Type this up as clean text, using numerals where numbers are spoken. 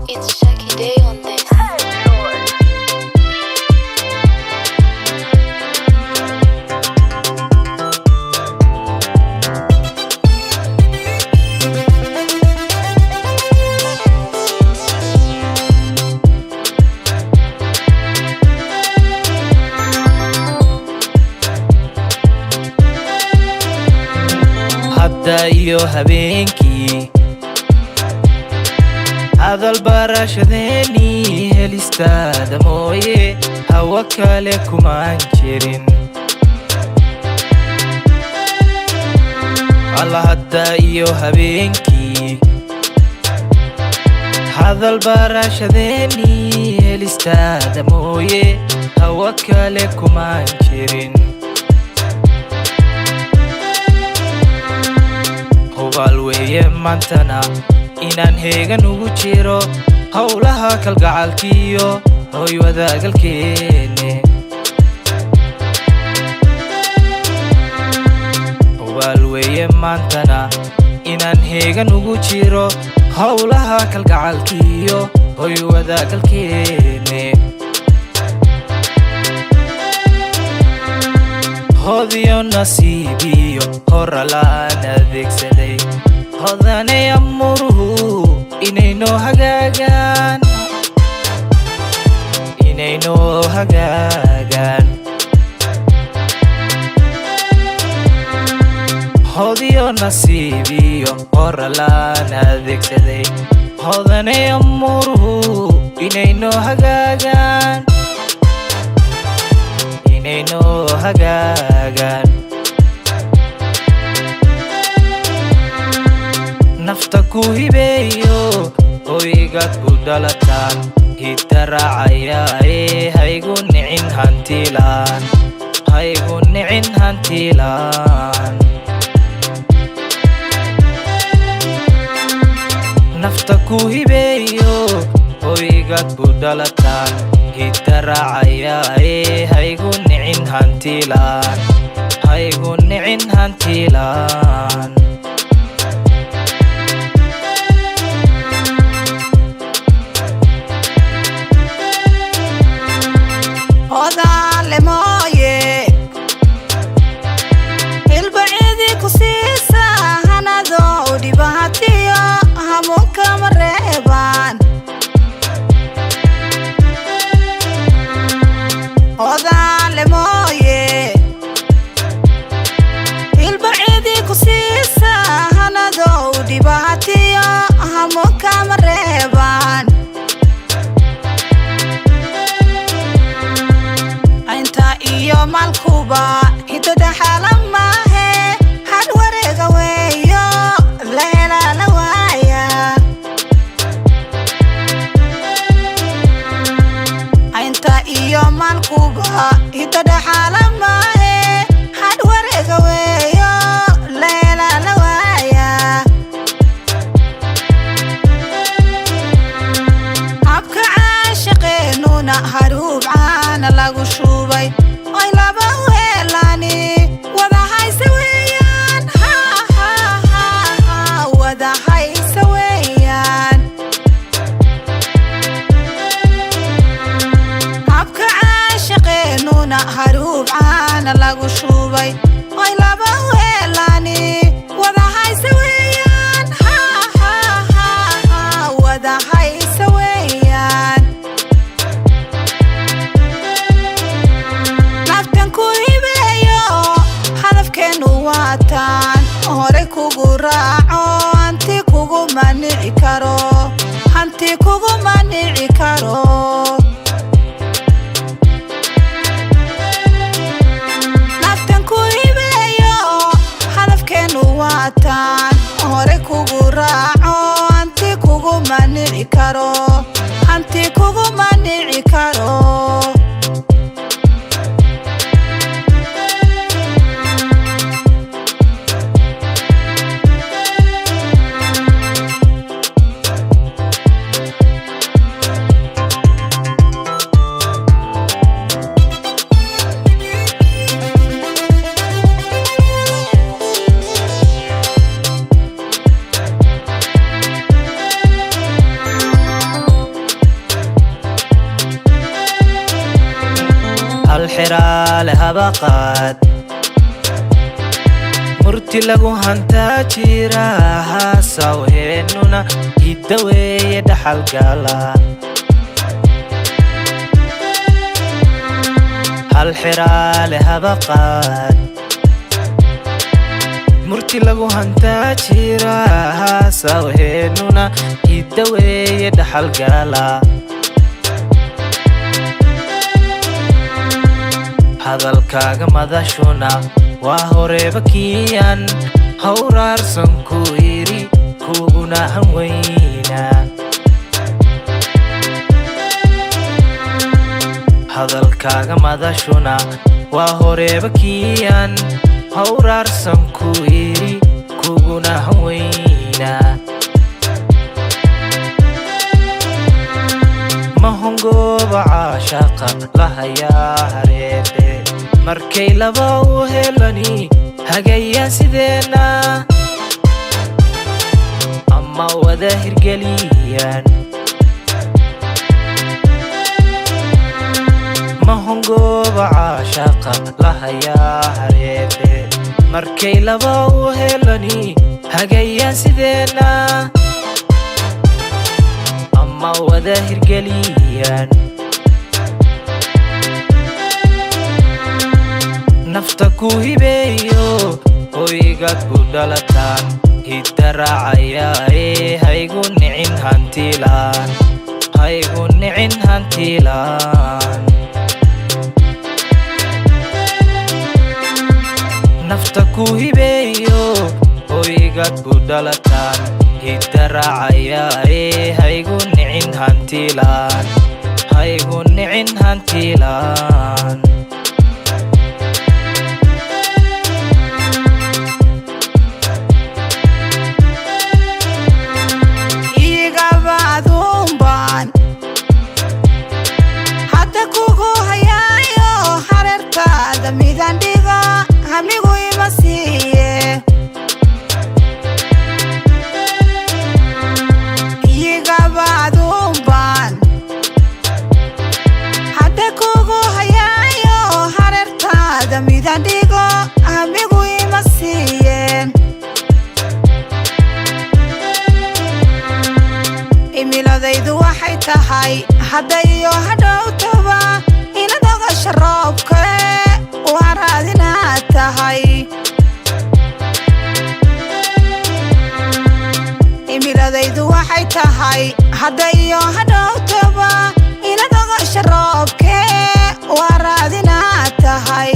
It's Jackie Day on this. hadda iyo habeenkii hadal barashadeeni helistaada mooye hawa kale kumaan jirin alla hadda iyo habeenkii hadal barashadeeni helistaada mooye hawa kale kumaan jirin hubaal weeye maantana inaan heegan ugu jiro howlaha kalgacalkiyo hooy wadaagalkeenne hubaal weeye maantana inaan heegan ugu jiro howlaha kalgacalkiyo hooy wadaagalkeenne hodiyo nasiibiyo horalaan adeegsaday hodanay amuruhu inaynoo hagaagaan hodiyo nasiibiyo horalaan adeegsaday hodanay amuruhu inaynoo hagaagaan nafta ku hibeeyo hoygaad ku dhalataan hidda raacayaae haygu nicin hantiilaan nafta ku hibeeyo hoygaad ku dhalataan hidda raacayaae haygu nicin hantiilaan odaale mooye ilbacidii ku siisa hanadoo dhibaatiyo hamuunkama reebaan odaale mooye ilbacidii ku siisa hanadoo dhibaatiyo hamuunkama reebaan iyo malkuba hidada xalan maahe had wareega weeyo la helaa la waaya inta iyo malkuba hidada xalan maahe had wareega weeyo la helaa la waaya habka caashaqeenuna haruub caana lagu shubay ay laba weelani wada haysa weeyaan wada haysa weeyaan habka caashaqeenuna haruub caana lagu shubay ay laba weelani wada haysa weeyaan wada haysa weeyaan waataan hore kugu raaco hanti kuguma nici karo naftan ku hibeeyo hadafkeenu waataan hore kugu raaco hanti kuguma nici karo habaqaad murti lagu hantaa jira haasawheennuna hidda weeye dhaxalgala hal xiraale habaqaad murti lagu hantaa jira haasawheennuna hidda weeye dhaxalgala hadalkaaga madashuna waa horeeba kiyan hawraarsan ku yiri kuguna hanweyna hadalkaaga madashuna waa horeeba kiyan hawraarsan ku yiri kuguna hanweyna mahongooba caashaqa lahayaa hareebe markay laba u helani hagayaan sideenna ama wada hirgeliyaan mahongooba caashaqa lahayaa hareebe markay laba u helani hagayaan sideenna ama wada hirgeliyaan nafta ku hibeeyo hoygaad ku dhalataan hidda raacayaae haygu nicin hantiilaan haygu nicin hantiilaan nafta ku hibeeyo hoygaad ku dhalataan hidda raacayaae haygu nicin hantiilaan haygu nicin hantiilaan hamigu ima siiye igabaadunbaan hadda kugu hayaayo hareertaada midan dhigo hamigu ima siiye imiladaydu waxay tahay hadda iyo hadhowtaba inaad ogasha roobka waraadinaad tahay imiladaydu waxay tahay hadda iyo hadhowtaba inaad ogasha roobke waraadinaad tahay